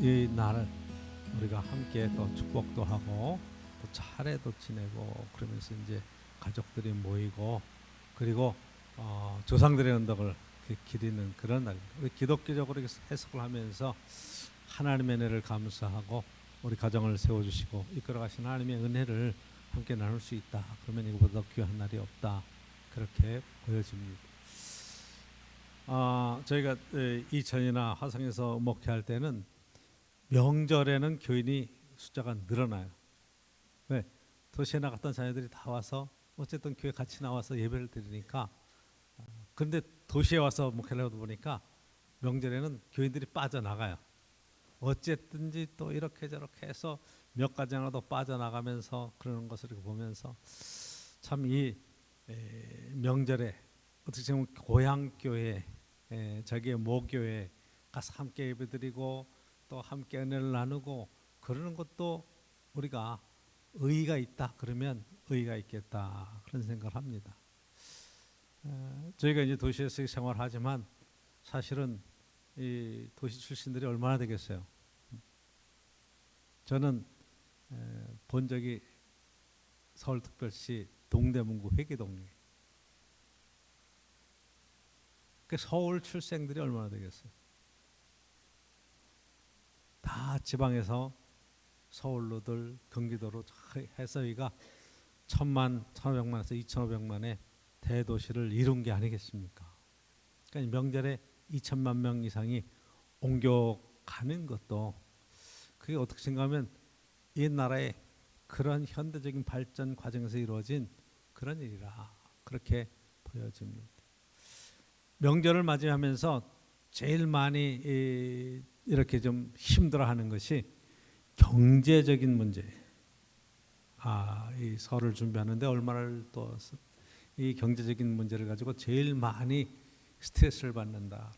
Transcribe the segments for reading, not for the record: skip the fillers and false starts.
이 날을 우리가 함께 또 축복도 하고 또 차례도 지내고 그러면서 이제 가족들이 모이고 그리고 조상들의 언덕을 기리는 그런 날입니다. 우리 기독교적으로 해석을 하면서 하나님의 은혜를 감사하고 우리 가정을 세워주시고 이끌어가신 하나님의 은혜를 함께 나눌 수 있다. 그러면 이거보다 더 귀한 날이 없다. 그렇게 보여집니다. 저희가 이천이나 화성에서 목회할 때는 명절에는 교인이 숫자가 늘어나요. 왜? 도시에 나갔던 자녀들이 다 와서 어쨌든 교회 같이 나와서 예배를 드리니까. 그런데 도시에 와서 목회를 하다 보니까 명절에는 교인들이 빠져나가요. 어쨌든지 또 이렇게 저렇게 해서 몇 가지 하나도 빠져나가면서 그러는 것을 보면서 참 이 명절에 어떻게 보면 고향교회 자기의 모교회 가서 함께 예배드리고 또 함께 은혜를 나누고 그러는 것도 우리가 의의가 있다 그러면 의의가 있겠다 그런 생각을 합니다. 저희가 이제 도시에서 생활하지만 사실은 이 도시 출신들이 얼마나 되겠어요. 저는 본 적이 서울특별시 동대문구 회계동이에요. 서울 출생들이 얼마나 되겠어요. 다 지방에서 서울로들 경기도로 해서 여기가 1,000만, 1,500만에서 2,500만의 대도시를 이룬 게 아니겠습니까? 그러니까 명절에 2천만 명 이상이 옮겨가는 것도 그게 어떻게 생각하면 이 나라의 그런 현대적인 발전 과정에서 이루어진 그런 일이라 그렇게 보여집니다. 명절을 맞이하면서 제일 많이 이렇게 좀 힘들어하는 것이 경제적인 문제. 이 설을 준비하는데 얼마를 또 이 경제적인 문제를 가지고 제일 많이 스트레스를 받는다.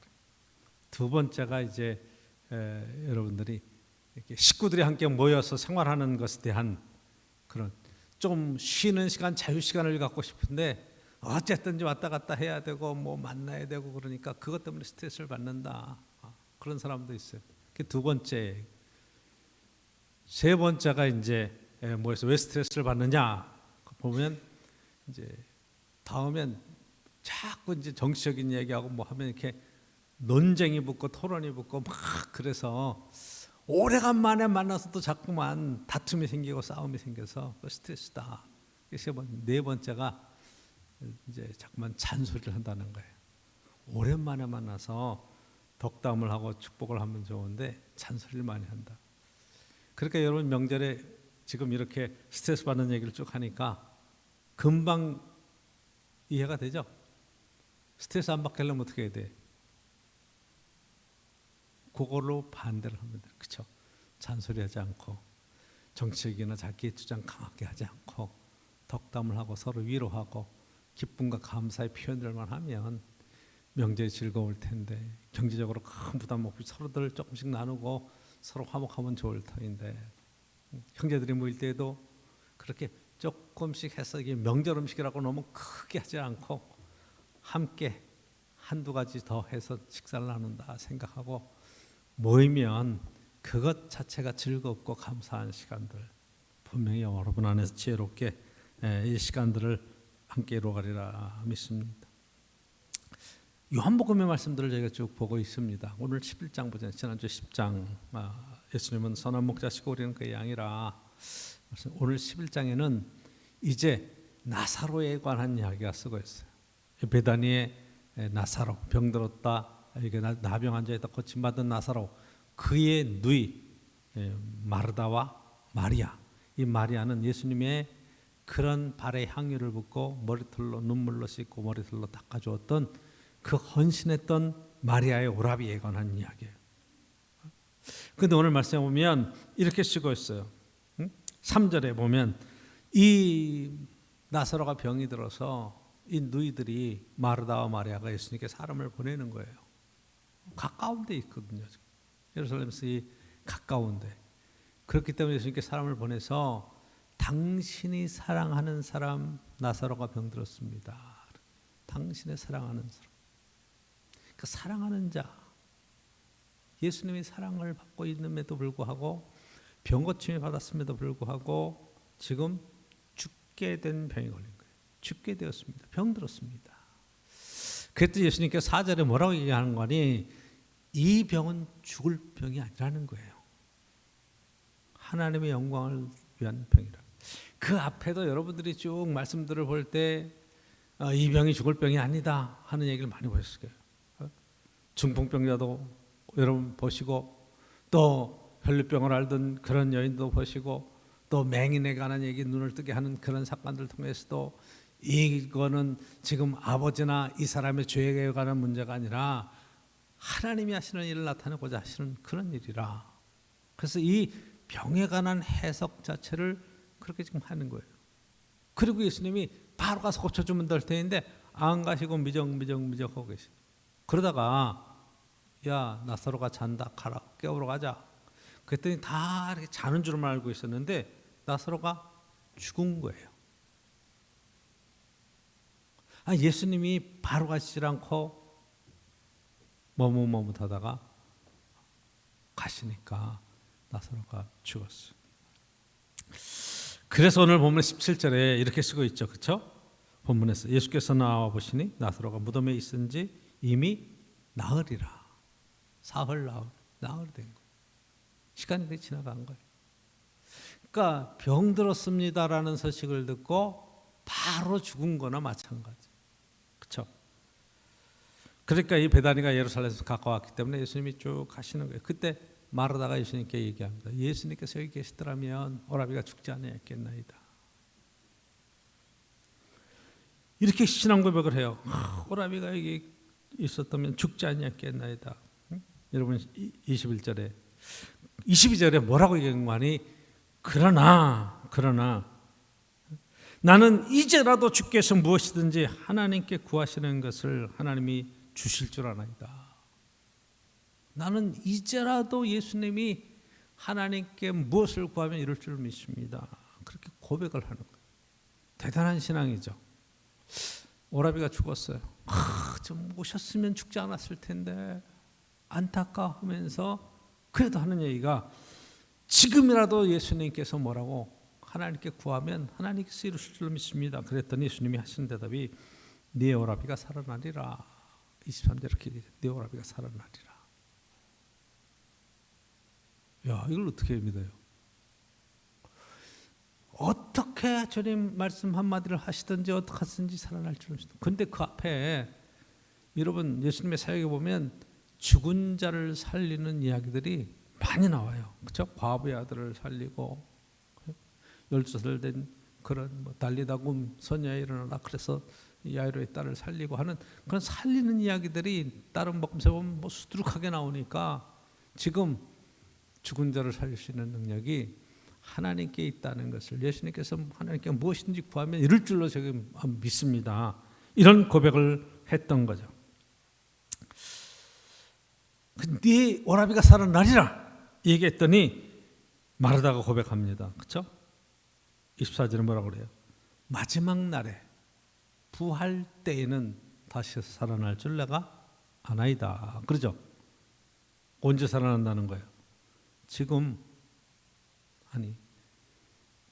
두 번째가 이제 여러분들이 이렇게 식구들이 함께 모여서 생활하는 것에 대한 그런 좀 쉬는 시간, 자유 시간을 갖고 싶은데 어쨌든지 왔다 갔다 해야 되고 뭐 만나야 되고 그러니까 그것 때문에 스트레스를 받는다. 그런 사람도 있어요. 그 두 번째. 세 번째가 이제 뭐해서 왜 스트레스를 받느냐 보면 이제 다음엔 자꾸 이제 정치적인 얘기하고 뭐 하면 이렇게 논쟁이 붙고 토론이 붙고 막 그래서 오래간만에 만나서도 자꾸만 다툼이 생기고 싸움이 생겨서 스트레스다. 네 번째가 이제 자꾸만 잔소리를 한다는 거예요. 오랜만에 만나서 덕담을 하고 축복을 하면 좋은데 잔소리를 많이 한다. 그러니까 여러분 명절에 지금 이렇게 스트레스 받는 얘기를 쭉 하니까 금방 이해가 되죠? 스트레스 안 받게 하려면 어떻게 해야 돼? 그걸로 반대를 하면 돼요. 그렇죠? 잔소리하지 않고 정치적이나 자기의 주장 강하게 하지 않고 덕담을 하고 서로 위로하고 기쁨과 감사의 표현들만 하면 명절이 즐거울 텐데 경제적으로 큰 부담 없이 서로들 조금씩 나누고 서로 화목하면 좋을 터인데 형제들이 모일 때에도 그렇게 조금씩 해서 이게 명절 음식이라고 너무 크게 하지 않고 함께 한두 가지 더 해서 식사를 나눈다 생각하고 모이면 그것 자체가 즐겁고 감사한 시간들 분명히 여러분 안에서 지혜롭게 이 시간들을 함께 이루어가리라 믿습니다. 요한복음의 말씀들을 저희가 쭉 보고 있습니다. 오늘 11장 보자. 지난주 10장 예수님은 선한 목자시고 우리는 그의 양이라. 오늘 11장에는 이제 나사로에 관한 이야기가 쓰고 있어요. 베다니의 나사로 병들었다. 이게 나병 환자에다 고침받은 나사로 그의 누이 마르다와 마리아. 이 마리아는 예수님의 그런 발에 향유를 붓고 머리털로 눈물로 씻고 머리털로 닦아주었던 그 헌신했던 마리아의 오라비에 관한 이야기예요. 그런데 오늘 말씀에 보면 이렇게 쓰고 있어요. 3절에 보면 이 나사로가 병이 들어서 이 누이들이 마르다와 마리아가 예수님께 사람을 보내는 거예요. 가까운 데 있거든요. 예루살렘에서 이 가까운데. 그렇기 때문에 예수님께 사람을 보내서 당신이 사랑하는 사람 나사로가 병들었습니다. 당신의 사랑하는 사람. 그 사랑하는 자, 예수님의 사랑을 받고 있음에도 불구하고 병 고침을 받았음에도 불구하고 지금 죽게 된 병이 걸린 거예요. 죽게 되었습니다. 병들었습니다. 그랬더니 예수님께서 4절에 뭐라고 얘기하는 거니? 이 병은 죽을 병이 아니라는 거예요. 하나님의 영광을 위한 병이라. 그 앞에도 여러분들이 쭉 말씀들을 볼 때 이 병이 죽을 병이 아니다 하는 얘기를 많이 보셨을 거예요. 중풍병자도 여러분 보시고, 또 혈류병을 앓던 그런 여인도 보시고, 또 맹인에 관한 얘기 눈을 뜨게 하는 그런 사건들 통해서도 이거는 지금 아버지나 이 사람의 죄에 관한 문제가 아니라 하나님이 하시는 일을 나타내고자 하시는 그런 일이라. 그래서 이 병에 관한 해석 자체를 그렇게 지금 하는 거예요. 그리고 예수님이 바로 가서 고쳐주면 될 텐데 안 가시고 미적하고 계세요. 그러다가 야, 나사로가 잔다, 가라, 깨우러 가자. 그랬더니 다 이렇게 자는 줄만 알고 있었는데 나사로가 죽은 거예요. 예수님이 바로 가시질 않고 머뭇머뭇하다가 가시니까 나사로가 죽었어요. 그래서 오늘 본문 17절에 이렇게 쓰고 있죠. 그렇죠? 본문에서 예수께서 나와 보시니 나사로가 무덤에 있은지 이미 나흘이라. 사흘 나흘이 된 거예요. 시간이 그렇게 지나간 거예요. 그러니까 병들었습니다라는 소식을 듣고 바로 죽은 거나 마찬가지. 그렇죠? 그러니까 이 베다니가 예루살렘에서 가까웠기 때문에 예수님이 쭉 가시는 거예요. 그때 마르다가 예수님께 얘기합니다. 예수님께서 여기 계시더라면 오라비가 죽지 않았겠나이다. 이렇게 신앙 고백을 해요. 오라비가 여기 있었다면 죽지 않았겠나이다. 여러분 22절에 뭐라고 얘기한 거니? 그러나 나는 이제라도 주께서 무엇이든지 하나님께 구하시는 것을 하나님이 주실 줄 아나이다. 나는 이제라도 예수님이 하나님께 무엇을 구하면 이룰 줄 믿습니다. 그렇게 고백을 하는 거예요. 대단한 신앙이죠. 오라비가 죽었어요. 좀 오셨으면 죽지 않았을 텐데 안타까워하면서 그래도 하는 얘기가 지금이라도 예수님께서 뭐라고 하나님께 구하면 하나님께서 이루실 줄 믿습니다. 그랬더니 예수님이 하신 대답이 네 오라비가 살아나리라. 23절 이렇게 얘기해요. 네 오라비가 살아나리라. 야, 이걸 어떻게 믿어요? 어떻게 주님 말씀 한마디를 하시든지 어떻게 하든지 살아날 줄 믿습니다. 그런데 그 앞에 여러분 예수님의 사역에 보면 죽은 자를 살리는 이야기들이 많이 나와요. 그렇죠? 과부의 아들을 살리고 12살 된 그런 달리다굼 소녀에 일어나라 그래서 야이로의 딸을 살리고 하는 그런 살리는 이야기들이 다른 복음서에 보면 수두룩하게 나오니까 지금 죽은 자를 살릴 수 있는 능력이 하나님께 있다는 것을 예수님께서 하나님께 무엇인지 구하면 이룰 줄로 제가 믿습니다. 이런 고백을 했던 거죠. 네 오라비가 살아나리라 얘기했더니 마르다가 고백합니다. 그렇죠? 24절에 뭐라고 그래요? 마지막 날에 부활 때에는 다시 살아날 줄 내가 아나이다. 그러죠? 언제 살아난다는 거예요? 지금 아니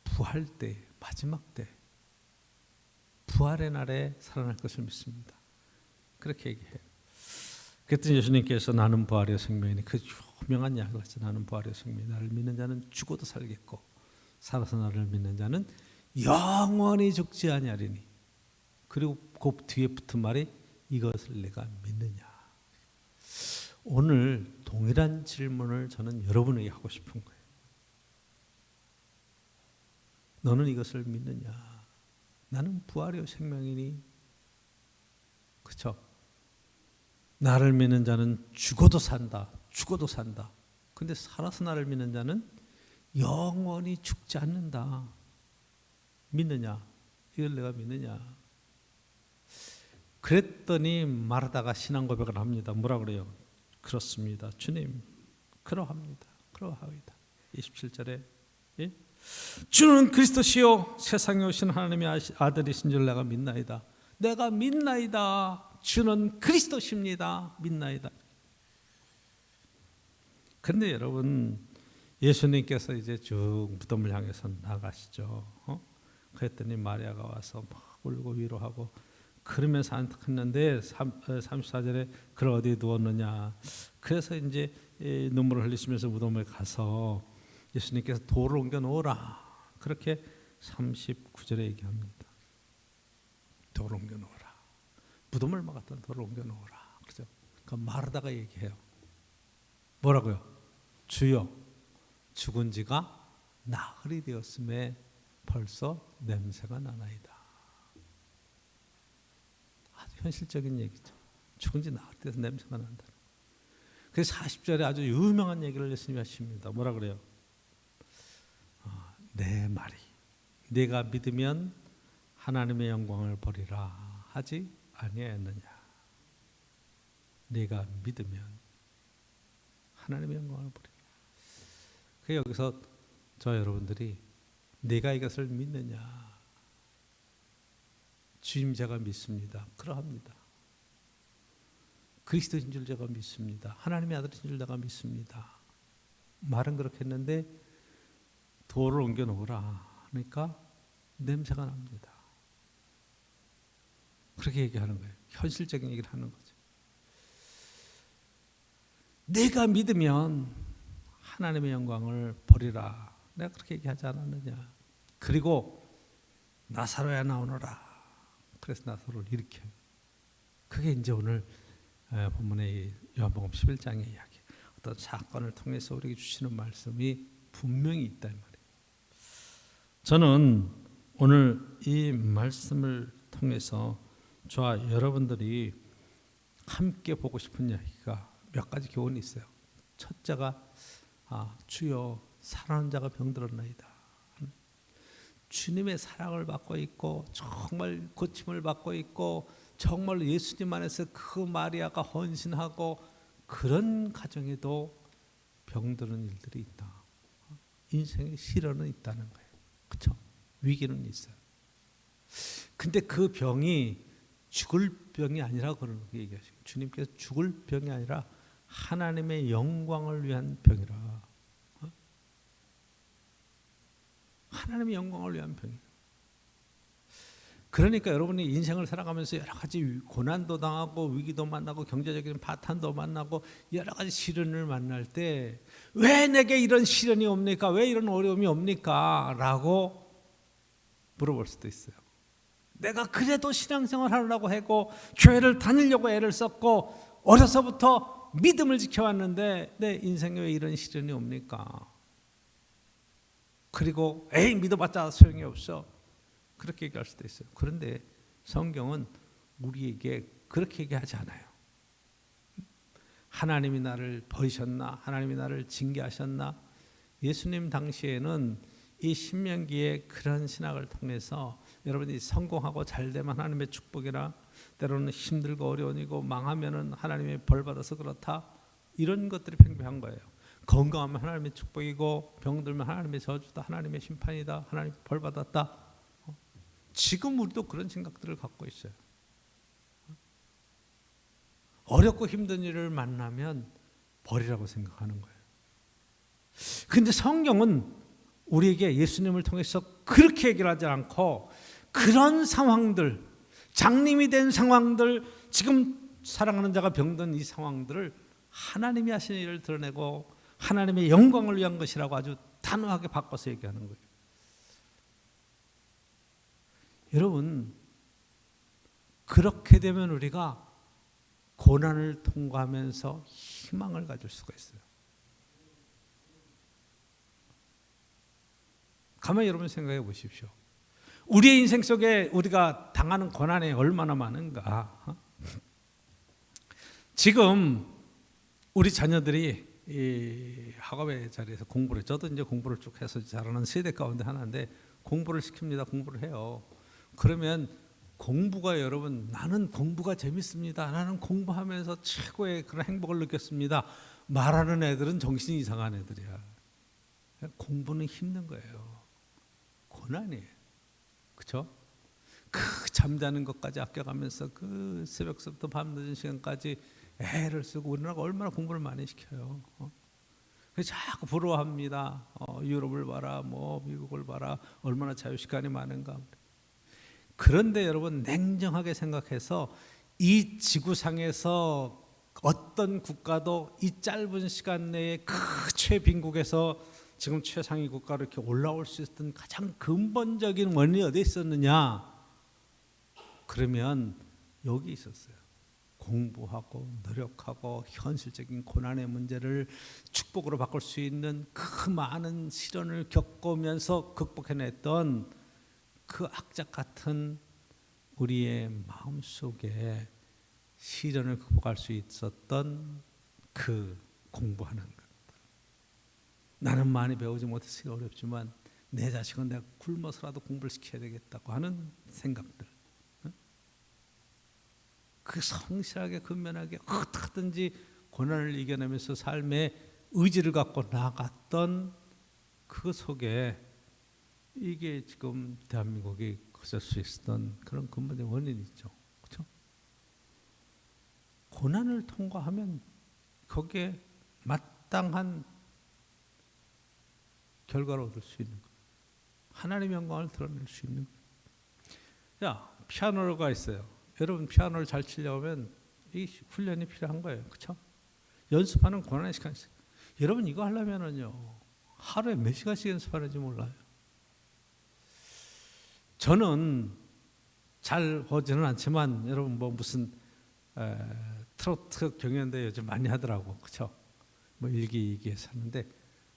부활 때 마지막 때 부활의 날에 살아날 것을 믿습니다. 그렇게 얘기해요. 그랬더니 예수님께서 나는 부활의 생명이니 그 유명한 이야기를 하죠. 나는 부활의 생명이 나를 믿는 자는 죽어도 살겠고 살아서 나를 믿는 자는 영원히 죽지 아니하리니. 그리고 그 뒤에 붙은 말이 이것을 내가 믿느냐. 오늘 동일한 질문을 저는 여러분에게 하고 싶은 거예요. 너는 이것을 믿느냐? 나는 부활의 생명이니. 그렇죠? 나를 믿는 자는 죽어도 산다. 죽어도 산다. 근데 살아서 나를 믿는 자는 영원히 죽지 않는다. 믿느냐? 이걸 내가 믿느냐? 그랬더니 마르다가 신앙 고백을 합니다. 뭐라 그래요? 그렇습니다. 주님, 그러합니다. 그러하이다. 27절에 예? 주는 그리스도시요 세상에 오신 하나님의 아들이신 줄 내가 믿나이다. 내가 믿나이다. 주는 그리스도십니다. 믿나이다. 그런데 여러분, 예수님께서 이제 쭉 무덤을 향해서 나가시죠. 그랬더니 마리아가 와서 막 울고 위로하고 그러면서 안타깝는데 34절에 그를 어디에 누웠느냐. 그래서 이제 눈물을 흘리시면서 무덤에 가서 예수님께서 돌을 옮겨 놓으라. 그렇게 39절에 얘기합니다. 돌을 옮겨 놓으라. 무덤을 막았던 돌을 옮겨 놓으라. 그죠? 그 마르다가 얘기해요. 뭐라고요? 주여, 죽은 지가 나흘이 되었음에 벌써 냄새가 나나이다. 아주 현실적인 얘기죠. 죽은 지 나흘이 돼서 냄새가 난다. 그래서 40절에 아주 유명한 얘기를 예수님이 하십니다. 뭐라 그래요? 내 말이 네가 믿으면 하나님의 영광을 보리라 하지 아니하였느냐. 네가 믿으면 하나님의 영광을 보리라. 그 여기서 저 여러분들이 내가 이것을 믿느냐. 주님 제가 믿습니다. 그러합니다. 그리스도인 줄 제가 믿습니다. 하나님의 아들이신 줄 내가 믿습니다. 말은 그렇게 했는데 돌을 옮겨 놓으라 하니까 냄새가 납니다. 그렇게 얘기하는 거예요. 현실적인 얘기를 하는 거죠. 내가 믿으면 하나님의 영광을 보리라. 내가 그렇게 얘기하지 않았느냐. 그리고 나사로야 나오너라. 그래서 나사로를 일으켜요. 그게 이제 오늘 본문의 요한복음 11장의 이야기. 어떤 사건을 통해서 우리에게 주시는 말씀이 분명히 있다 이 말이에요. 저는 오늘 이 말씀을 통해서 저와 여러분들이 함께 보고 싶은 이야기가 몇 가지 교훈이 있어요. 첫째가 주여 사랑하는 자가 병들었나이다. 주님의 사랑을 받고 있고 정말 고침을 받고 있고 정말 예수님 안에서 그 마리아가 헌신하고 그런 가정에도 병드는 일들이 있다. 인생의 시련은 있다는 거예요. 그렇죠? 위기는 있어요. 근데 그 병이 죽을 병이 아니라 그런 얘기하시고 주님께서 죽을 병이 아니라 하나님의 영광을 위한 병이라. 하나님의 영광을 위한 병이에요. 그러니까 여러분이 인생을 살아가면서 여러 가지 고난도 당하고 위기도 만나고 경제적인 파탄도 만나고 여러 가지 시련을 만날 때 왜 내게 이런 시련이 옵니까? 왜 이런 어려움이 옵니까? 라고 물어볼 수도 있어요. 내가 그래도 신앙생활 하려고 하고 교회를 다니려고 애를 썼고 어려서부터 믿음을 지켜왔는데 내 인생에 왜 이런 시련이 옵니까? 그리고 에이 믿어봤자 소용이 없어. 그렇게 얘기할 수도 있어요. 그런데 성경은 우리에게 그렇게 얘기하지 않아요. 하나님이 나를 버리셨나? 하나님이 나를 징계하셨나? 예수님 당시에는 이 신명기의 그런 신학을 통해서 여러분이 성공하고 잘되면 하나님의 축복이라 때로는 힘들고 어려운이고 망하면은 하나님의 벌 받아서 그렇다. 이런 것들이 팽배한 거예요. 건강하면 하나님의 축복이고 병들면 하나님의 저주다. 하나님의 심판이다. 하나님 벌 받았다. 지금 우리도 그런 생각들을 갖고 있어요. 어렵고 힘든 일을 만나면 벌이라고 생각하는 거예요. 근데 성경은 우리에게 예수님을 통해서 그렇게 얘기를 하지 않고 그런 상황들, 장님이 된 상황들, 지금 사랑하는 자가 병든 이 상황들을 하나님이 하신 일을 드러내고 하나님의 영광을 위한 것이라고 아주 단호하게 바꿔서 얘기하는 거예요. 여러분, 그렇게 되면 우리가 고난을 통과하면서 희망을 가질 수가 있어요. 가만히 여러분 생각해 보십시오. 우리의 인생 속에 우리가 당하는 고난이 얼마나 많은가. 지금 우리 자녀들이 이 학업의 자리에서 공부를, 저도 이제 공부를 쭉 해서 잘하는 세대 가운데 하나인데 공부를 시킵니다. 공부를 해요. 그러면 공부가 여러분, 나는 공부가 재밌습니다. 나는 공부하면서 최고의 그런 행복을 느꼈습니다. 말하는 애들은 정신이 이상한 애들이야. 공부는 힘든 거예요. 고난이에요. 그렇죠? 그 잠자는 것까지 아껴가면서 그 새벽서부터 밤늦은 시간까지 애를 쓰고 우리나라가 얼마나 공부를 많이 시켜요. 자꾸 부러워합니다. 유럽을 봐라, 뭐 미국을 봐라, 얼마나 자유시간이 많은가. 그런데 여러분 냉정하게 생각해서 이 지구상에서 어떤 국가도 이 짧은 시간 내에 그 최빈국에서 지금 최상위 국가로 이렇게 올라올 수 있었던 가장 근본적인 원인이 어디에 있었느냐? 그러면 여기 있었어요. 공부하고 노력하고 현실적인 고난의 문제를 축복으로 바꿀 수 있는 그 많은 시련을 겪으면서 극복해냈던 그 악작 같은 우리의 마음속에 시련을 극복할 수 있었던 그 공부하는 것들. 나는 많이 배우지 못해서 어렵지만 내 자식은 내가 굶어서라도 공부를 시켜야 되겠다고 하는 생각들. 그 성실하게 근면하게 어떻게든지 고난을 이겨내면서 삶의 의지를 갖고 나갔던 그 속에 이게 지금 대한민국이 거칠 수 있었던 그런 근본적인 원인이죠. 그렇죠? 고난을 통과하면 거기에 마땅한 결과를 얻을 수 있는 거예요. 하나님의 영광을 드러낼 수 있는 거예요. 자, 피아노가 있어요. 여러분 피아노를 잘 치려고 하면 이 훈련이 필요한 거예요. 그렇죠? 연습하는 고난의 시간이 있어요. 여러분 이거 하려면은요 하루에 몇 시간씩 연습하는지 몰라요. 저는 잘 보지는 않지만 여러분 뭐 무슨 트로트 경연대 요즘 많이 하더라고. 그렇죠? 뭐 일기에서 하는데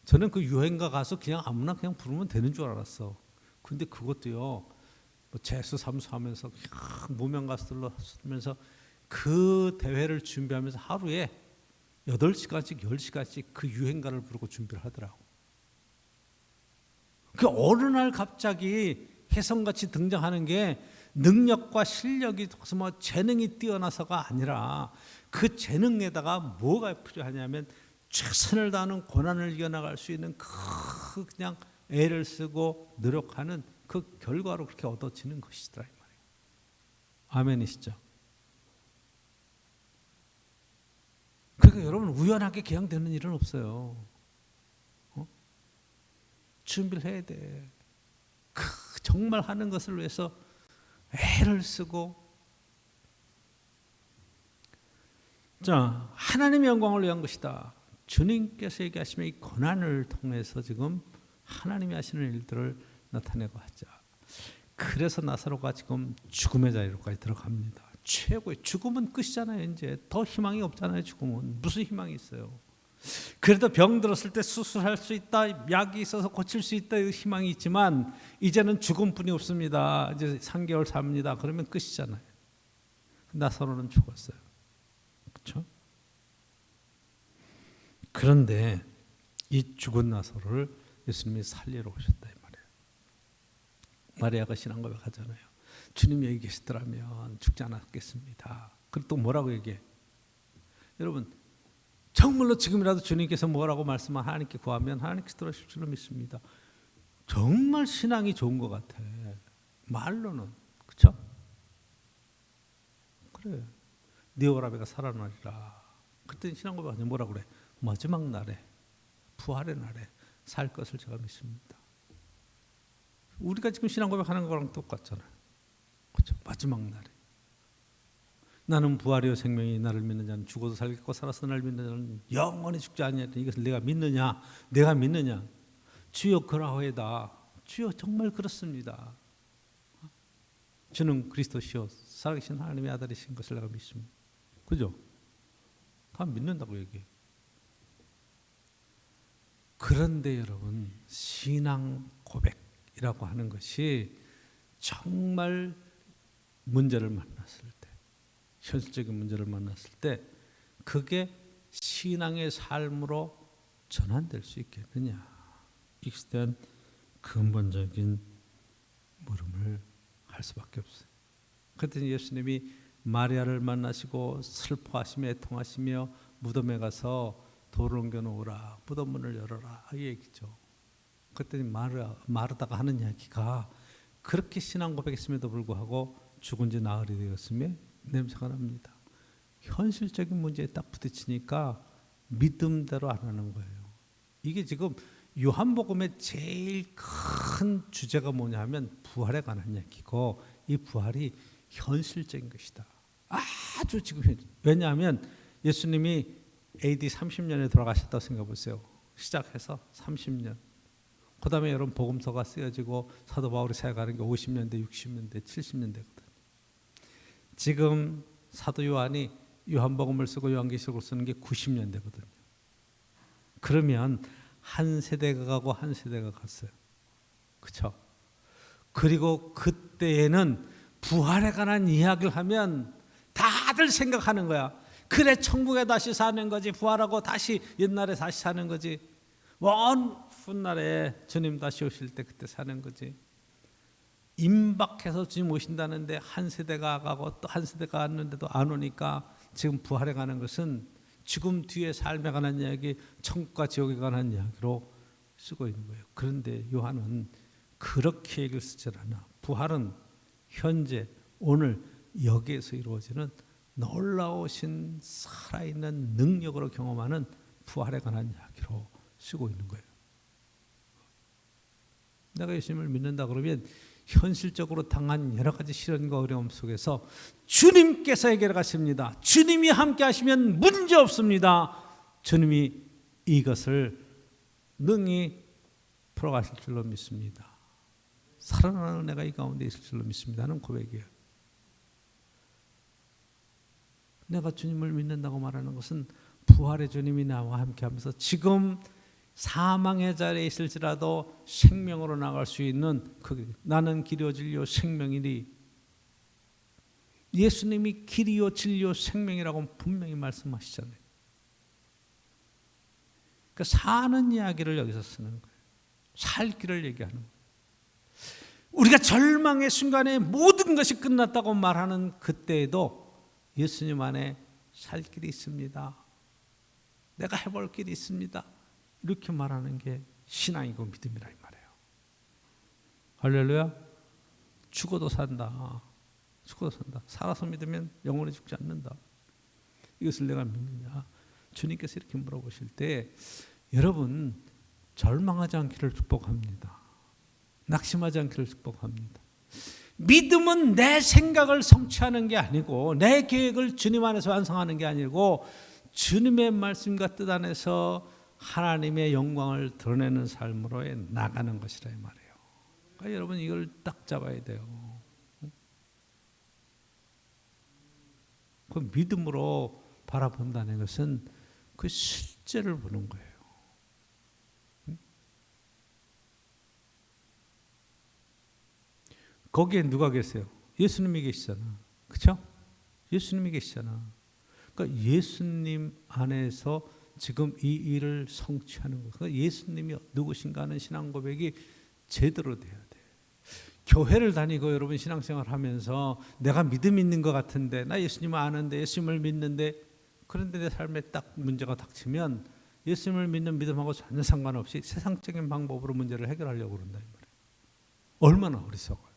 저는 그 유행가 가서 그냥 아무나 그냥 부르면 되는 줄 알았어. 근데 그것도요 뭐 재수 삼수하면서 무명 가수들로 하면서 그 대회를 준비하면서 하루에 8시간씩 10시간씩 그 유행가를 부르고 준비를 하더라고. 그 어느 날 갑자기 혜성같이 등장하는 게 능력과 실력이 뭐 재능이 뛰어나서가 아니라 그 재능에다가 뭐가 필요하냐면 최선을 다하는 고난을 이겨나갈 수 있는 그 그냥 애를 쓰고 노력하는 그 결과로 그렇게 얻어지는 것이더라 이 말이에요. 아멘이시죠? 그러니까 여러분 우연하게 그냥 되는 일은 없어요. 준비를 해야 돼. 정말 하는 것을 위해서 애를 쓰고 자 하나님의 영광을 위한 것이다. 주님께서 얘기하시면 이 고난을 통해서 지금 하나님이 하시는 일들을 나타내고 하자. 그래서 나사로가 지금 죽음의 자리로까지 들어갑니다. 최고의 죽음은 끝이잖아요. 이제 더 희망이 없잖아요. 죽음은 무슨 희망이 있어요. 그래도 병 들었을 때 수술할 수 있다, 약이 있어서 고칠 수 있다, 희망이 있지만 이제는 죽음뿐이 없습니다. 이제 3개월 삽니다. 그러면 끝이잖아요. 나사로는 죽었어요. 그렇죠? 그런데 이 죽은 나사로를 예수님이 살리러 오셨다 이 말이에요. 마리아가 신앙 고백하잖아요. 주님 여기 계시더라면 죽지 않았겠습니다. 그리고 또 뭐라고 얘기해? 여러분 정말로 지금이라도 주님께서 뭐라고 말씀한 하나님께 구하면 하나님께서 들으실 줄로 믿습니다. 정말 신앙이 좋은 것 같아. 말로는 그렇죠? 그래. 네 오라베가 살아나리라. 그때 신앙 고백하면 뭐라고 그래? 마지막 날에 부활의 날에 살 것을 제가 믿습니다. 우리가 지금 신앙 고백하는 거랑 똑같잖아요. 그렇죠? 마지막 날에 나는 부활이요 생명이 나를 믿는 자는 죽어도 살겠고 살아서 나를 믿는 자는 영원히 죽지 아니하리라. 이것을 내가 믿느냐? 내가 믿느냐? 주여 그러하오이다. 주여 정말 그렇습니다. 주는 그리스도시요 살아계신 하나님의 아들이신 것을 내가 믿습니다. 그죠? 다 믿는다고 얘기해. 그런데 여러분 신앙 고백이라고 하는 것이 정말 문제를 만났을 때 현실적인 문제를 만났을 때 그게 신앙의 삶으로 전환될 수 있겠느냐. 이것에 대한 근본적인 물음을 할 수밖에 없어요. 그랬더니 예수님이 마리아를 만나시고 슬퍼하시며 애통하시며 무덤에 가서 돌을 옮겨놓으라, 무덤 문을 열어라 이 얘기죠. 그랬더니 마르다가 하는 이야기가 그렇게 신앙 고백했음에도 불구하고 죽은 지 나흘이 되었음에 냄새가 납니다. 현실적인 문제에 딱 부딪히니까 믿음대로 안 하는 거예요. 이게 지금 요한복음의 제일 큰 주제가 뭐냐 하면 부활에 관한 얘기고, 이 부활이 현실적인 것이다. 아주 지금, 왜냐하면 예수님이 AD 30년에 돌아가셨다고 생각해 보세요. 시작해서 30년. 그 다음에 여러분 복음서가 쓰여지고 사도 바울이 사역하는 게 50년대, 60년대, 70년대거든요. 지금 사도 요한이 요한복음을 쓰고 요한계시록을 쓰는 게 90년대거든요. 그러면 한 세대가 가고 한 세대가 갔어요. 그렇죠? 그리고 그때에는 부활에 관한 이야기를 하면 다들 생각하는 거야. 그래, 천국에 다시 사는 거지. 부활하고 다시 옛날에 다시 사는 거지. 먼 훗날에 주님 다시 오실 때 그때 사는 거지. 임박해서 주님 오신다는데 한 세대가 가고 또 한 세대가 왔는데도 안 오니까 지금 부활에 가는 것은 지금 뒤에 삶에 관한 이야기, 천국과 지옥에 관한 이야기로 쓰고 있는 거예요. 그런데 요한은 그렇게 얘기를 쓰지 않아. 부활은 현재 오늘 여기에서 이루어지는 놀라우신 살아있는 능력으로 경험하는 부활에 관한 이야기로 쓰고 있는 거예요. 내가 예수님을 믿는다 그러면 현실적으로 당한 여러 가지 시련과 어려움 속에서 주님께서 해결해 가십니다. 주님이 함께 하시면 문제 없습니다. 주님이 이것을 능히 풀어가실 줄로 믿습니다. 살아나는 은혜가 이 가운데 있을 줄로 믿습니다 하는 고백이에요. 내가 주님을 믿는다고 말하는 것은 부활의 주님이 나와 함께 하면서 지금 사망의 자리에 있을지라도 생명으로 나갈 수 있는 나는 길이요 진리요 생명이니, 예수님이 길이요 진리요 생명이라고 분명히 말씀하시잖아요. 그러니까 사는 이야기를 여기서 쓰는 거예요. 살 길을 얘기하는 거예요. 우리가 절망의 순간에 모든 것이 끝났다고 말하는 그때에도 예수님 안에 살 길이 있습니다. 내가 해볼 길이 있습니다. 이렇게 말하는 게 신앙이고 믿음이라 이 말이에요. 할렐루야. 죽어도 산다. 죽어도 산다. 살아서 믿으면 영원히 죽지 않는다. 이것을 내가 믿느냐. 주님께서 이렇게 물어보실 때 여러분 절망하지 않기를 축복합니다. 낙심하지 않기를 축복합니다. 믿음은 내 생각을 성취하는 게 아니고 내 계획을 주님 안에서 완성하는 게 아니고 주님의 말씀과 뜻 안에서 하나님의 영광을 드러내는 삶으로 나가는 것이라 이 말이에요. 그러니까 여러분 이걸 딱 잡아야 돼요. 그 믿음으로 바라본다는 것은 그 실제를 보는 거예요. 거기에 누가 계세요? 예수님이 계시잖아. 그렇죠? 예수님이 계시잖아. 그러니까 예수님 안에서 지금 이 일을 성취하는 거예요. 그러니까 예수님이 누구신가 하는 신앙 고백이 제대로 돼야 돼. 교회를 다니고 여러분 신앙생활 하면서 내가 믿음 있는 것 같은데, 나 예수님을 아는데, 예수님을 믿는데, 그런데 내 삶에 딱 문제가 닥치면 예수님을 믿는 믿음하고 전혀 상관없이 세상적인 방법으로 문제를 해결하려고 그런다 이 말이에요. 얼마나 어리석어요.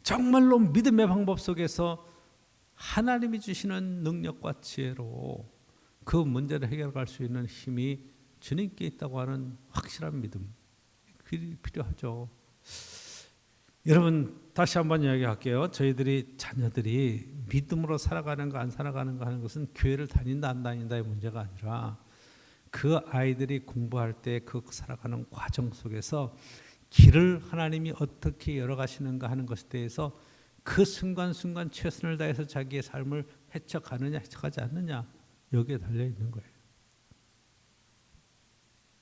정말로 믿음의 방법 속에서 하나님이 주시는 능력과 지혜로 그 문제를 해결할 수 있는 힘이 주님께 있다고 하는 확실한 믿음 필요하죠. 여러분 다시 한번 이야기할게요. 저희들이 자녀들이 믿음으로 살아가는 거 안 살아가는 거 하는 것은 교회를 다닌다 안 다닌다의 문제가 아니라 그 아이들이 공부할 때 그 살아가는 과정 속에서 길을 하나님이 어떻게 열어가시는가 하는 것에 대해서 그 순간순간 최선을 다해서 자기의 삶을 헤쳐가느냐 헤쳐가지 않느냐 여기에 달려있는 거예요.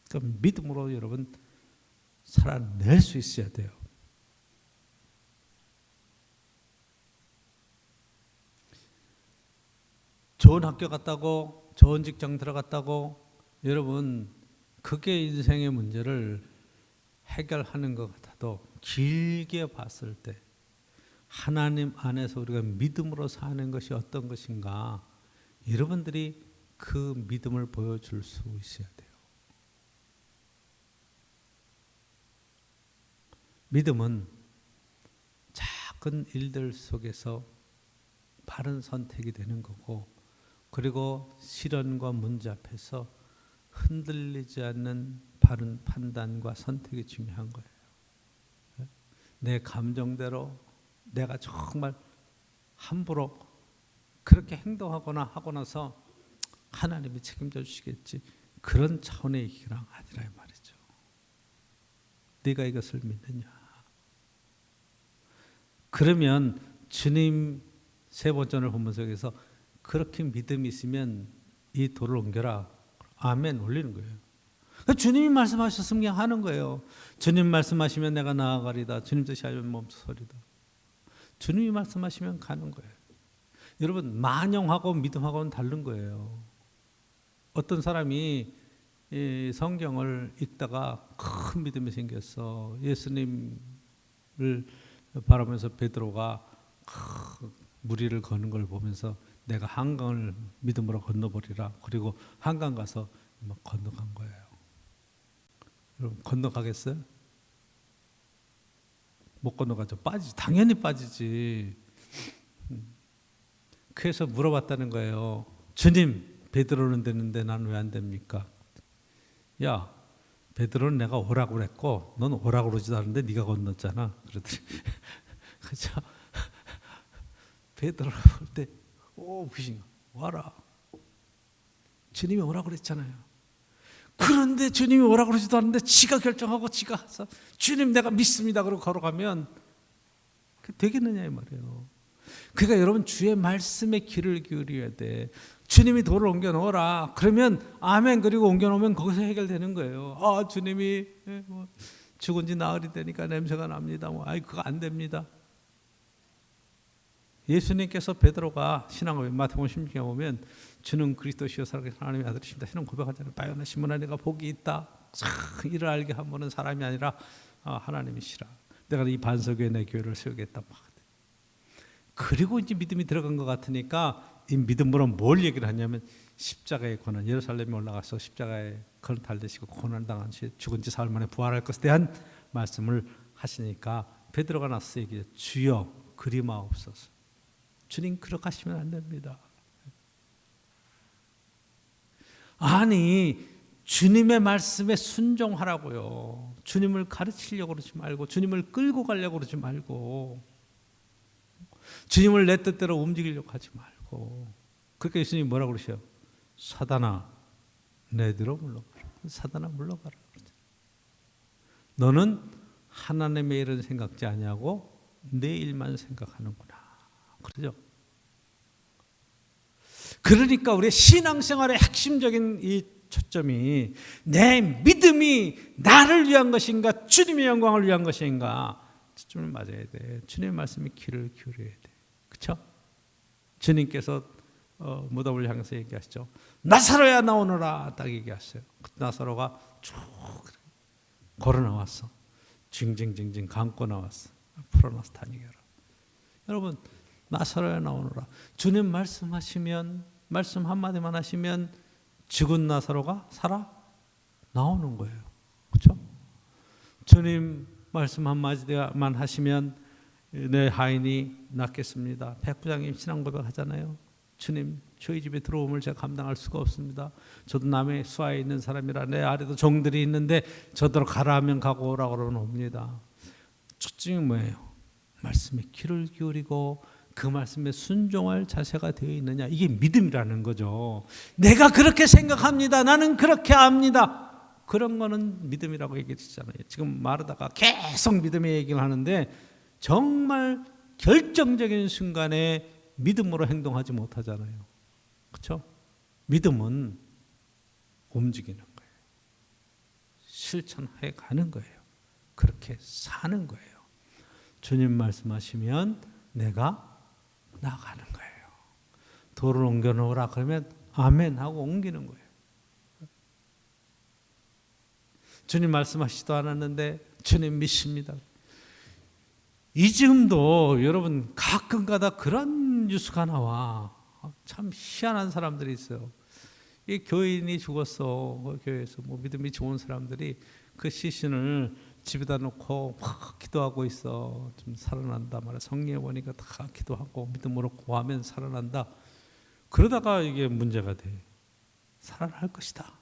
그럼 믿음으로 여러분 살아낼 수 있어야 돼요. 좋은 학교 갔다고 좋은 직장 들어갔다고 여러분 그게 인생의 문제를 해결하는 것 같아도 길게 봤을 때 하나님 안에서 우리가 믿음으로 사는 것이 어떤 것인가 여러분들이 그 믿음을 보여줄 수 있어야 돼요. 믿음은 작은 일들 속에서 바른 선택이 되는 거고 그리고 시련과 문제 앞에서 흔들리지 않는 바른 판단과 선택이 중요한 거예요. 내 감정대로 내가 정말 함부로 그렇게 행동하거나 하고 나서 하나님이 책임져 주시겠지, 그런 차원의 얘기가 아니라 이 말이죠. 네가 이것을 믿느냐? 그러면 주님 세 번째를 본문에서 그렇게 믿음이 있으면 이 돌을 옮겨라. 아멘 올리는 거예요. 주님이 말씀하셨으면 그냥 하는 거예요. 주님 말씀하시면 내가 나아가리다. 주님 뜻이 아니면 멈춰서리다. 주님이 말씀하시면 가는 거예요. 여러분, 만영하고 믿음하고는 다른 거예요. 어떤 사람이 이 성경을 읽다가 큰 믿음이 생겼어. 예수님을 바라보면서 베드로가 무리를 거는 걸 보면서 내가 한강을 믿음으로 건너버리라. 그리고 한강 가서 막 건너간 거예요. 여러분, 건너가겠어요? 못 건너가죠. 빠지지. 당연히 빠지지. 그래서 물어봤다는 거예요. 주님, 베드로는 되는데 나는 왜 안 됩니까? 야, 베드로는 내가 오라고 그랬고 넌 오라고 그러지도 않는데 네가 건넜잖아. 그러더니 그죠? 베드로를 볼 때 무슨 와라. 주님이 오라고 그랬잖아요. 그런데 주님이 오라고 그러지도 않는데 지가 결정하고 지가 해서 주님 내가 믿습니다 그러고 걸어가면 되겠느냐 이 말이에요. 그러니까 여러분, 주의 말씀에 귀를 기울여야 돼. 주님이 돌을 옮겨 놓으라. 그러면 아멘 그리고 옮겨 놓으면 거기서 해결되는 거예요. 아, 주님이 죽은 지 나흘이 되니까 냄새가 납니다. 그거 안 됩니다. 예수님께서 베드로가 신앙을 마태복음 16장에 보면 주는 그리스도시요 살아계신 하나님의 아들이십니다. 신앙 고백하잖아요. 바요나 시몬아 내가 복이 있다. 이를 알게 한 분은 사람이 아니라 하나님이시라. 내가 이 반석 위에 내 교회를 세우겠다. 그리고 이제 믿음이 들어간 것 같으니까 이 믿음으로 뭘 얘기를 하냐면 십자가의 고난, 예루살렘에 올라가서 십자가에 달리시고 고난당하시 죽은 지 사흘 만에 부활할 것에 대한 말씀을 하시니까 베드로가 나서서 얘기해요. 주여 그리 마옵소서. 주님 그렇게 하시면 안 됩니다. 아니, 주님의 말씀에 순종하라고요. 주님을 가르치려고 그러지 말고, 주님을 끌고 가려고 그러지 말고, 주님을 내 뜻대로 움직이려고 하지 말고. 그러니까 예수님이 뭐라고 그러셔요? 사단아 내 뒤로 물러가라. 사단아 물러가라. 너는 하나님의 일은 생각지 아니하고 내 일만 생각하는구나. 그러죠? 그러니까 우리의 신앙생활의 핵심적인 이 초점이 내 믿음이 나를 위한 것인가 주님의 영광을 위한 것인가 초점을 맞아야 돼. 주님의 말씀에 귀를 기울여야 돼. 그렇죠? 주님께서 무덤을 향해서 얘기하시죠. 나사로야 나오너라 딱 얘기하셨어요. 나사로가 쭉 걸어 나왔어. 징징징징 감고 나왔어. 풀어놔서 다니게라. 여러분, 나사로야 나오너라. 주님 말씀하시면, 말씀 한마디만 하시면 죽은 나사로가 살아 나오는 거예요. 그렇죠? 주님 말씀 한마디만 하시면 내 하인이 낫겠습니다. 백부장님 신앙 고백하잖아요. 주님, 저희 집에 들어옴을 제가 감당할 수가 없습니다. 저도 남의 수하에 있는 사람이라 내 아래도 종들이 있는데 저대로 가라 하면 가고 오라고 그러옵니다. 초점이 뭐예요? 말씀에 귀를 기울이고 그 말씀에 순종할 자세가 되어 있느냐. 이게 믿음이라는 거죠. 내가 그렇게 생각합니다. 나는 그렇게 압니다. 그런 거는 믿음이라고 얘기했잖아요. 지금 말하다가 계속 믿음의 얘기를 하는데 정말 결정적인 순간에 믿음으로 행동하지 못하잖아요. 그렇죠? 믿음은 움직이는 거예요. 실천해 가는 거예요. 그렇게 사는 거예요. 주님 말씀하시면 내가 나가는 거예요. 돌을 옮겨 놓으라 그러면 아멘 하고 옮기는 거예요. 주님 말씀하시지도 않았는데 주님 믿습니다. 이즈음도 여러분 가끔가다 그런 뉴스가 나와. 참 희한한 사람들이 있어요. 이 교인이 죽었어. 그 교회에서 믿음이 좋은 사람들이 그 시신을 집에다 놓고 막 기도하고 있어. 좀 살아난다 말이야. 성령에 보니까 다 기도하고 믿음으로 구하면 살아난다. 그러다가 이게 문제가 돼. 살아날 것이다.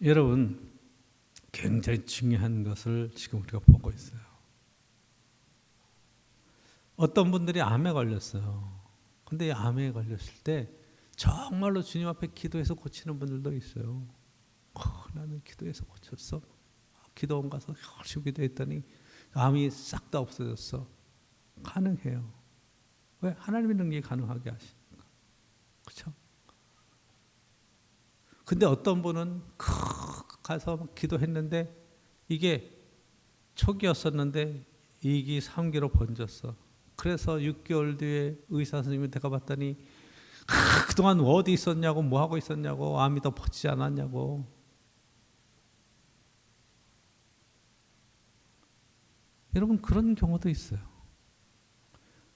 여러분, 굉장히 중요한 것을 지금 우리가 보고 있어요. 어떤 분들이 암에 걸렸어요. 근데 이 암에 걸렸을 때 정말로 주님 앞에 기도해서 고치는 분들도 있어요. 나는 기도해서 고쳤어. 기도원 가서 열심히 기도했더니 암이 싹 다 없어졌어. 가능해요. 왜? 하나님의 능력이 가능하게 하시니까. 그렇죠? 근데 어떤 분은 가서 기도했는데 이게 초기였었는데 2기, 3기로 번졌어. 그래서 6개월 뒤에 의사 선생님이 내가 봤더니 그동안 어디 있었냐고, 뭐 하고 있었냐고, 암이 더 퍼지지 않았냐고. 여러분, 그런 경우도 있어요.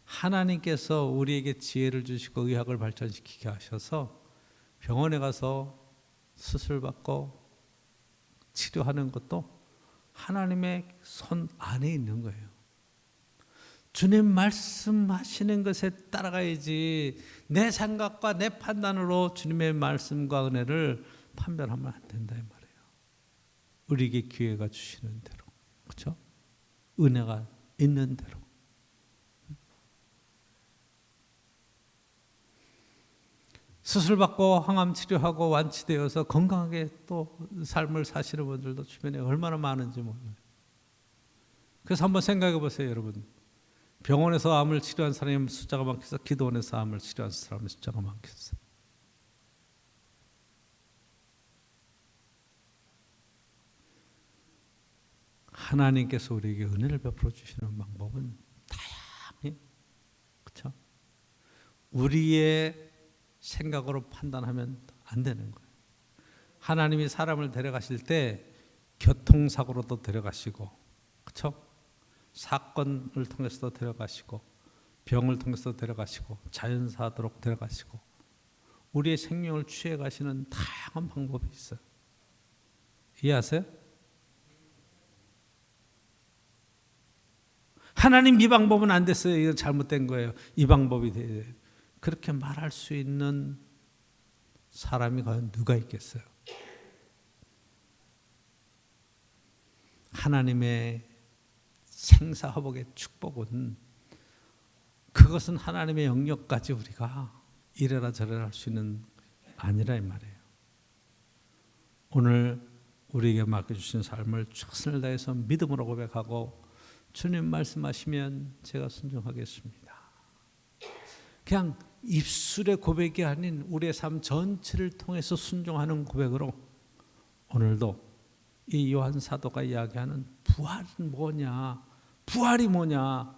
하나님께서 우리에게 지혜를 주시고 의학을 발전시키게 하셔서 병원에 가서 수술받고 치료하는 것도 하나님의 손 안에 있는 거예요. 주님 말씀하시는 것에 따라가야지 내 생각과 내 판단으로 주님의 말씀과 은혜를 판별하면 안 된다 이 말이에요. 우리에게 기회가 주시는 대로, 그렇죠? 은혜가 있는 대로. 수술받고 항암 치료하고 완치되어서 건강하게 또 삶을 사시는 분들도 주변에 얼마나 많은지 몰라요. 그래서 한번 생각해 보세요, 여러분. 병원에서 암을 치료한 사람의 숫자가 많겠어? 기도원에서 암을 치료한 사람의 숫자가 많겠어? 하나님께서 우리에게 은혜를 베풀어 주시는 방법은 다양해요. 그렇죠? 우리의 생각으로 판단하면 안 되는 거예요. 하나님이 사람을 데려가실 때 교통사고로도 데려가시고, 그렇죠? 사건을 통해서도 데려가시고, 병을 통해서도 데려가시고, 자연사도록 데려가시고, 우리의 생명을 취해 가시는 다양한 방법이 있어요. 이해하세요? 하나님 이 방법은 안 됐어요. 이건 잘못된 거예요. 이 방법이 돼요. 그렇게 말할 수 있는 사람이 과연 누가 있겠어요? 하나님의 생사화복의 축복은 그것은 하나님의 영역까지 우리가 이래라 저래라 할 수 있는 아니라 이 말이에요. 오늘 우리에게 맡겨주신 삶을 최선을 다해서 믿음으로 고백하고 주님 말씀하시면 제가 순종하겠습니다. 그냥 입술의 고백이 아닌 우리의 삶 전체를 통해서 순종하는 고백으로 오늘도 이 요한 사도가 이야기하는 부활은 뭐냐? 부활이 뭐냐?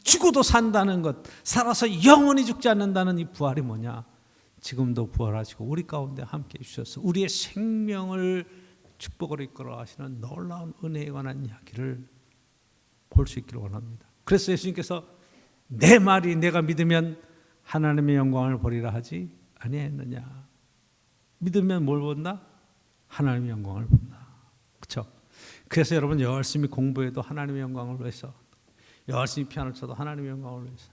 죽어도 산다는 것, 살아서 영원히 죽지 않는다는 이 부활이 뭐냐? 지금도 부활하시고 우리 가운데 함께 해주셔서 우리의 생명을 축복으로 이끌어 가시는 놀라운 은혜에 관한 이야기를 볼 수 있기를 원합니다. 그래서 예수님께서 내 말이 내가 믿으면 하나님의 영광을 보리라 하지 아니했느냐? 믿으면 뭘 본다? 하나님의 영광을 본다. 그렇죠? 그래서 여러분 열심히 공부해도 하나님의 영광을 위해서, 열심히 피아노를 쳐도 하나님의 영광을 위해서,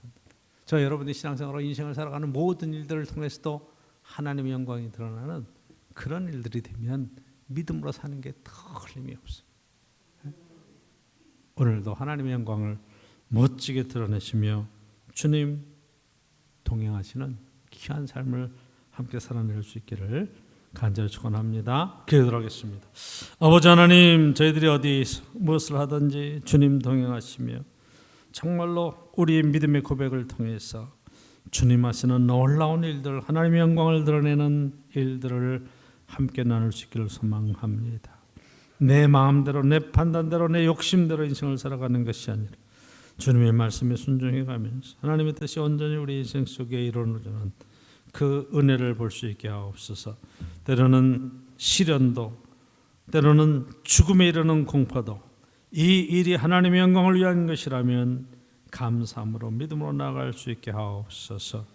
저 여러분의 신앙생활로 인생을 살아가는 모든 일들을 통해서도 하나님의 영광이 드러나는 그런 일들이 되면 믿음으로 사는 게 틀림이 없어요. 오늘도 하나님의 영광을 멋지게 드러내시며 주님 동행하시는 귀한 삶을 함께 살아낼 수 있기를 간절히 축원합니다. 기도를 하겠습니다. 아버지 하나님, 저희들이 어디 무엇을 하든지 주님 동행하시며 정말로 우리의 믿음의 고백을 통해서 주님 하시는 놀라운 일들, 하나님의 영광을 드러내는 일들을 함께 나눌 수 있기를 소망합니다. 내 마음대로, 내 판단대로, 내 욕심대로 인생을 살아가는 것이 아니라 주님의 말씀에 순종해 가면서 하나님의 뜻이 온전히 우리 인생 속에 이루어지는 그 은혜를 볼 수 있게 하옵소서. 때로는 시련도, 때로는 죽음에 이르는 공포도 이 일이 하나님의 영광을 위한 것이라면 감사함으로 믿음으로 나아갈 수 있게 하옵소서.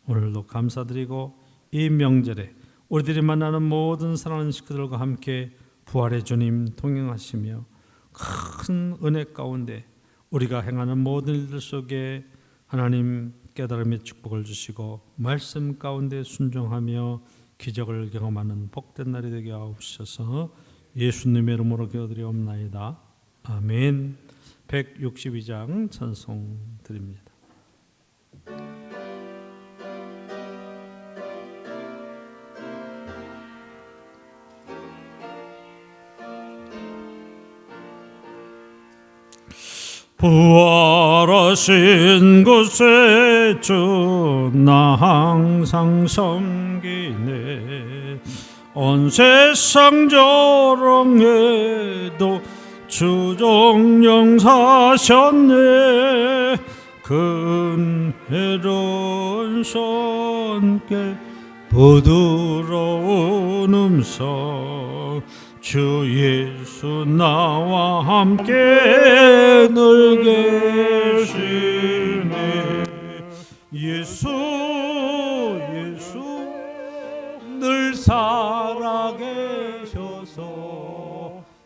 오늘도 감사드리고 이 명절에 우리들이 만나는 모든 사랑하는 식구들과 함께 부활의 주님 동행하시며 큰 은혜 가운데 우리가 행하는 모든 일들 속에 하나님 깨달음의 축복을 주시고 말씀 가운데 순종하며 기적을 경험하는 복된 날이 되게 하옵소서. 예수님의 이름으로 기도드리옵나이다. 아멘. 162장 찬송 드립니다. 부활하신 곳에 주 나 항상 섬기네. 온 세상 조롱해도 주 정령 사셨네. 근혜로운 손길 부드러운 음성 주 예수 나와 함께 늘 계시네. 예수 늘 살아계셔서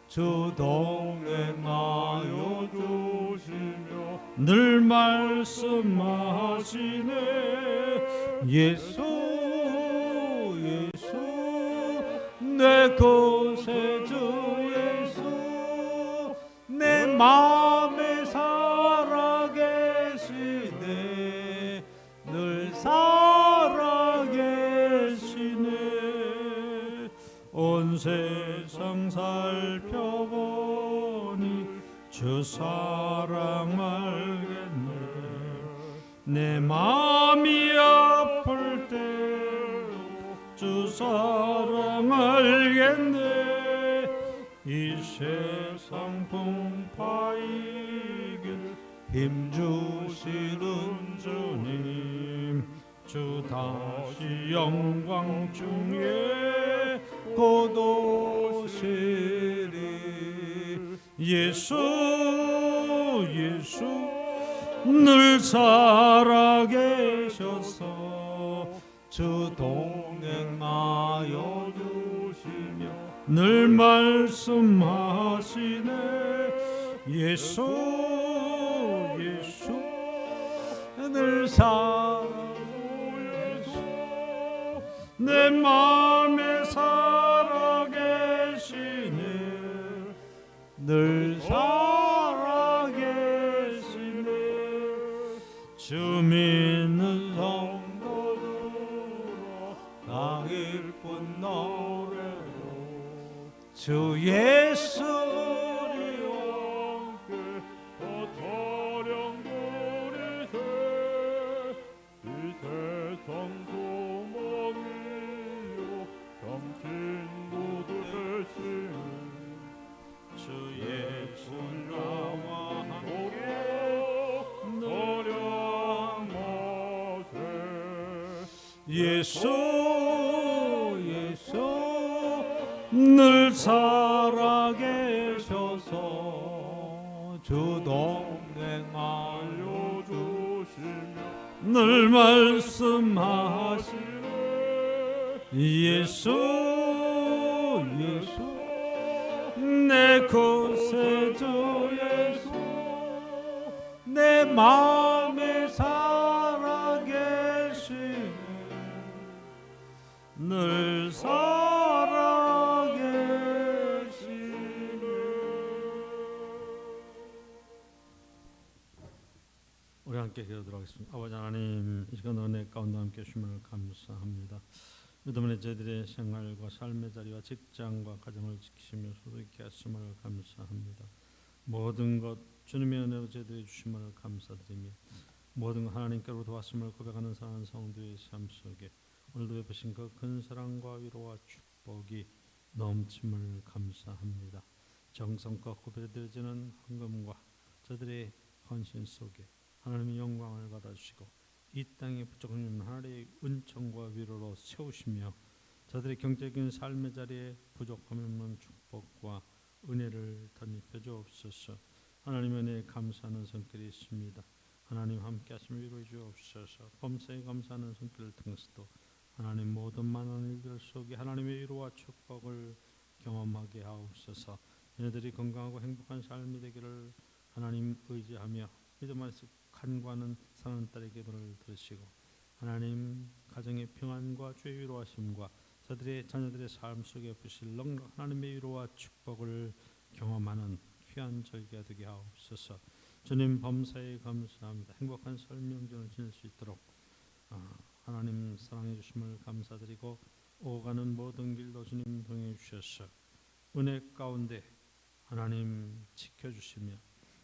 주 동행하여 주시며 늘 말씀하시네. 예수 내 곳에 주 예수 내 마음에 살아계시네. 늘 살아계시네. 온 세상 살펴보니 주 사랑 알겠네. 내 마음이 아플 때 주 사랑 알겠네. 이 세상 풍파이길 힘주시는 주님 주 다시 영광 중에 곧 오시리. 예수 늘 살아계셔서 주 동행하여 주시며 늘 말씀하시네. 예수 늘 살아계시네. 내 마음에 살아계시네. 늘 살아계시네. 주 믿는 성도들아 나 기쁜 노래로 주 예수 우리 함께 더 찬양 부리세. 이 세상 소망이요 참 친구들 되신 주 예수 나와 함께 노력하세. 예수 늘 살아계셔서 주 동행하여 주시며 늘 말씀하시네. 예수 내 곳에 주 예수 내 마음에 살아계시네. 늘 살아계시네. 우리 함께 기도하도록 하겠습니다. 아버지 하나님, 이 시간 은혜 가운데 함께 주심을 감사합니다. 믿음의 저희들의 생활과 삶의 자리와 직장과 가정을 지키시며 소득있게 하심을 감사합니다. 모든 것 주님의 은혜로 저희들이 주심을 감사드리며 모든 것 하나님께로 도왔음을 고백하는 사랑하는 성도의 삶 속에 오늘도 베푸신 그 큰 사랑과 위로와 축복이 넘침을 감사합니다. 정성껏 구별되어지는 헌금과 저들의 헌신 속에 하나님의 영광을 받아주시고 이 땅에 부족한 하나님의 은총과 위로로 세우시며 저들의 경제적인 삶의 자리에 부족함이 없는 축복과 은혜를 덧입혀 주옵소서. 하나님 은혜에 감사하는 손길이 있습니다. 하나님 함께 하시며 위로해 주옵소서. 범사에 감사하는 손길을 통해서도 하나님 모든 많은 일들 속에 하나님의 위로와 축복을 경험하게 하옵소서. 얘네들이 건강하고 행복한 삶이 되기를 하나님 의지하며 믿음 안에서 간구하는 사랑하는 딸의 기도를 들으시고 하나님 가정의 평안과 주의 위로하심과 저들의 자녀들의 삶 속에 부실 넉넉 하나님의 위로와 축복을 경험하는 귀한 절기가 되게 하옵소서. 주님 범사에 감사합니다. 행복한 설 명절을 지낼 수 있도록 하나님 사랑해 주심을 감사드리고 오가는 모든 길도 주님 동행해 주셔서 은혜 가운데 하나님 지켜주시며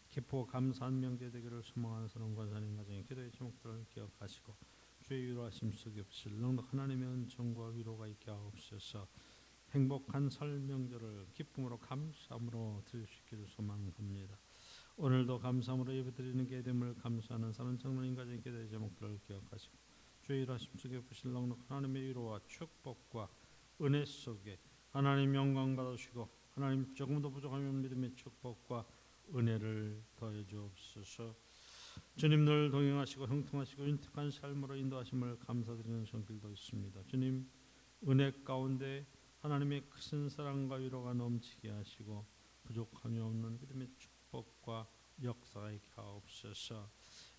기쁘고 감사한 명제 되기를 소망하는 사람 권사님 가정의 기도의 제목들을 기억하시고 주의 위로하심 속에 없을 넉넉 하나님의 은총과 위로가 있게 하옵소서. 행복한 설 명절을 기쁨으로 감사함으로 드릴 수 있기를 소망합니다. 오늘도 감사함으로 예배드리는 게됨을 감사하는 사는 장로님 가정의 기도의 제목들을 기억하시고 주의 위로하심 속에 없을 넉넉 하나님의 위로와 축복과 은혜 속에 하나님 영광 받으시고 하나님 조금도 부족하면 믿음의 축복과 은혜를 더해 주옵소서. 주님 늘 동행하시고 형통하시고 윤택한 삶으로 인도하심을 감사드리는 손길도 있습니다. 주님 은혜 가운데 하나님의 크신 사랑과 위로가 넘치게 하시고 부족함이 없는 믿음의 축복과 역사가 있게 하옵소서.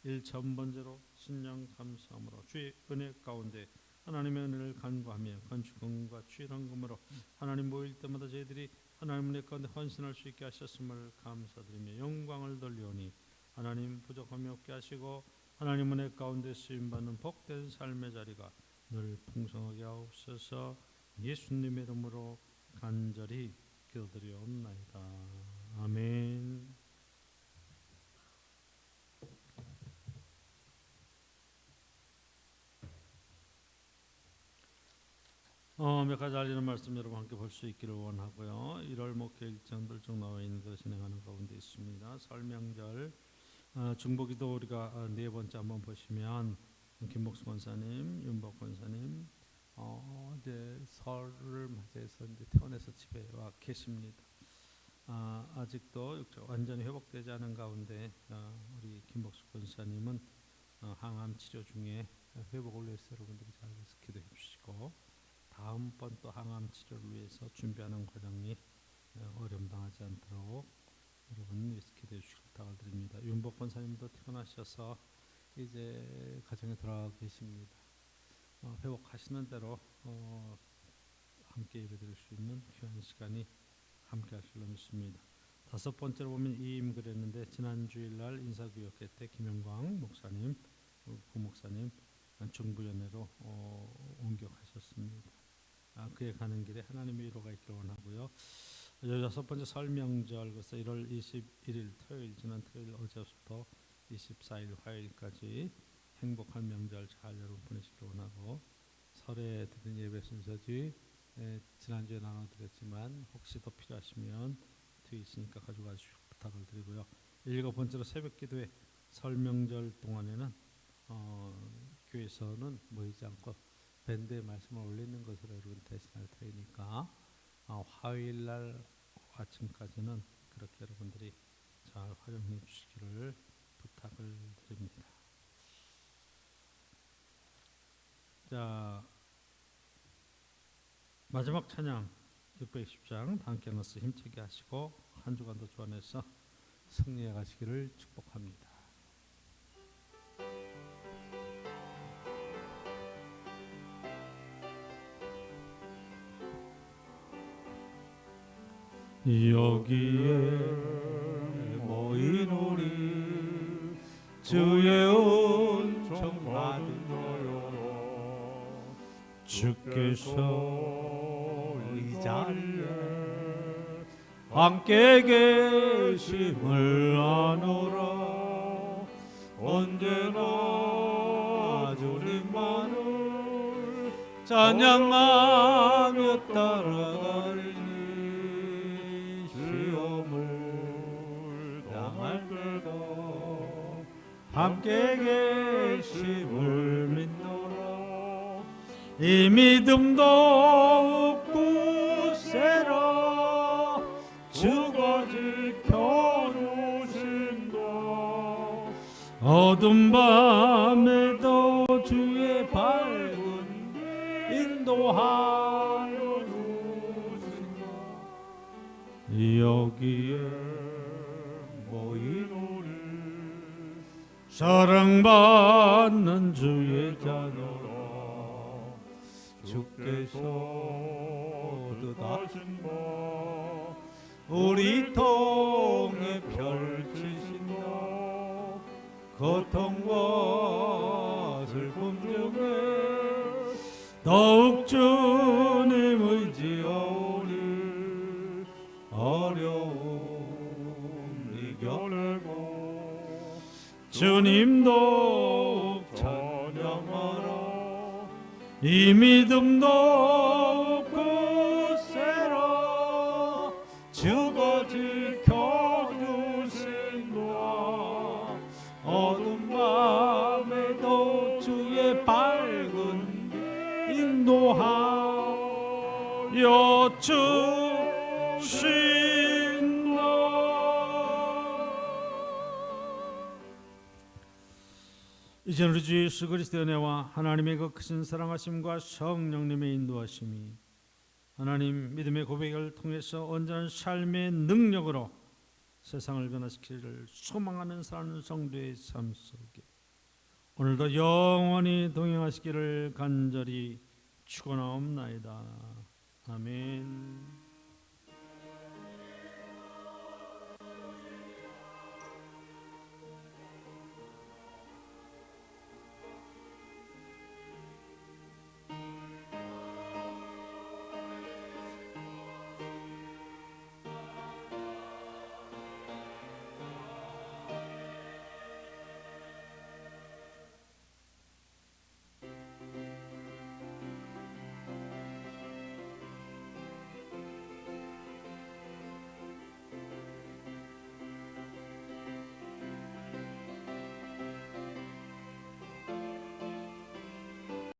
1천 번째로 신령 감사함으로 주의 은혜 가운데 하나님의 은혜를 간구하며 건축금과 취현금으로 하나님 모일 때마다 저희들이 하나님 은혜 가운데 헌신할 수 있게 하셨음을 감사드리며 영광을 돌리오니 하나님 부족함이 없게 하시고 하나님 은혜 가운데 쓰임받는 복된 삶의 자리가 늘 풍성하게 하옵소서. 예수님의 이름으로 간절히 기도드리옵나이다. 아멘. 몇 가지 알리는 말씀 여러분 함께 볼 수 있기를 원하고요. 1월 목회 일정들 쭉 나와 있는 것을 진행하는 가운데 있습니다. 설 명절 중보기도 우리가 네 번째 한번 보시면 김복수 권사님, 윤복 권사님 이제 설을 맞이해서 이제 퇴원해서 집에 와 계십니다. 아직도 완전히 회복되지 않은 가운데 우리 김복수 권사님은 항암 치료 중에 회복을 위해서 여러분들이 잘 기도해 주시고 다음번 또 항암 치료를 위해서 준비하는 과정이 어려움당하지 않도록 여러분 위해서 기도해 주시길 부탁을 드립니다. 윤복 권사님도 퇴원하셔서 이제 가정에 돌아가 계십니다. 회복하시는 대로 함께 예배드릴 수 있는 귀한 시간이 함께 하실로 믿습니다. 다섯 번째로 보면 이임 그랬는데 지난 주일날 인사교육회 때 김영광 목사님, 부목사님 중부연회로 옮겨가셨습니다. 그에 가는 길에 하나님의 위로가 있기를 원하고요. 여섯 번째 설 명절 그래서 1월 21일 토요일 지난 토요일 어제부터 24일 화요일까지 행복한 명절 잘 여러분 보내시길 원하고 설에 드린 예배 순서지 지난주에 나눠드렸지만 혹시 더 필요하시면 뒤에 있으니까 가져가 주시기 부탁을 드리고요. 일곱 번째로 새벽 기도회 설 명절 동안에는 교회에서는 모이지 않고 밴드의 말씀을 올리는 것으로 여러분 대신할 테니까 화요일날 아침까지는 그렇게 여러분들이 잘 활용해 주시기를 부탁을 드립니다. 자, 마지막 찬양 620장 다 함께 넣어서 힘차게 하시고 한 주간도 주안에서 승리해 가시기를 축복합니다. 여기에 모인 우리 주의 은총 받으려 주께서 이 자리에 함께 계심을 아노라. 언제나 주님만을 찬양하며 따라가리니 시험을 당할 때도 함께 계심을 믿노라. 이 믿음도 굳세라 주가 지켜주신다. 어둠 밤에도 주의 밝은 인도하여 주신다. 여기에 모인 사랑받는 주의 자녀라 주께서 뜻하신 바 우리 통해 펼치신다 고통과 슬픔 중에 더욱 주님 의지하오니 어려움 이겨내고 주님도 찬양하라 이 믿음도 굳세라 주가 지켜주신다 어두운 밤에도 주의 밝은 인도하여 주신다. 이제 우리 주 예수 그리스도의 은혜와 하나님의 그 크신 사랑하심과 성령님의 인도하심이 하나님 믿음의 고백을 통해서 온전한 삶의 능력으로 세상을 변화시키기를 소망하는 사는 성도의 삶 속에 오늘도 영원히 동행하시기를 간절히 축원하옵나이다. 아멘.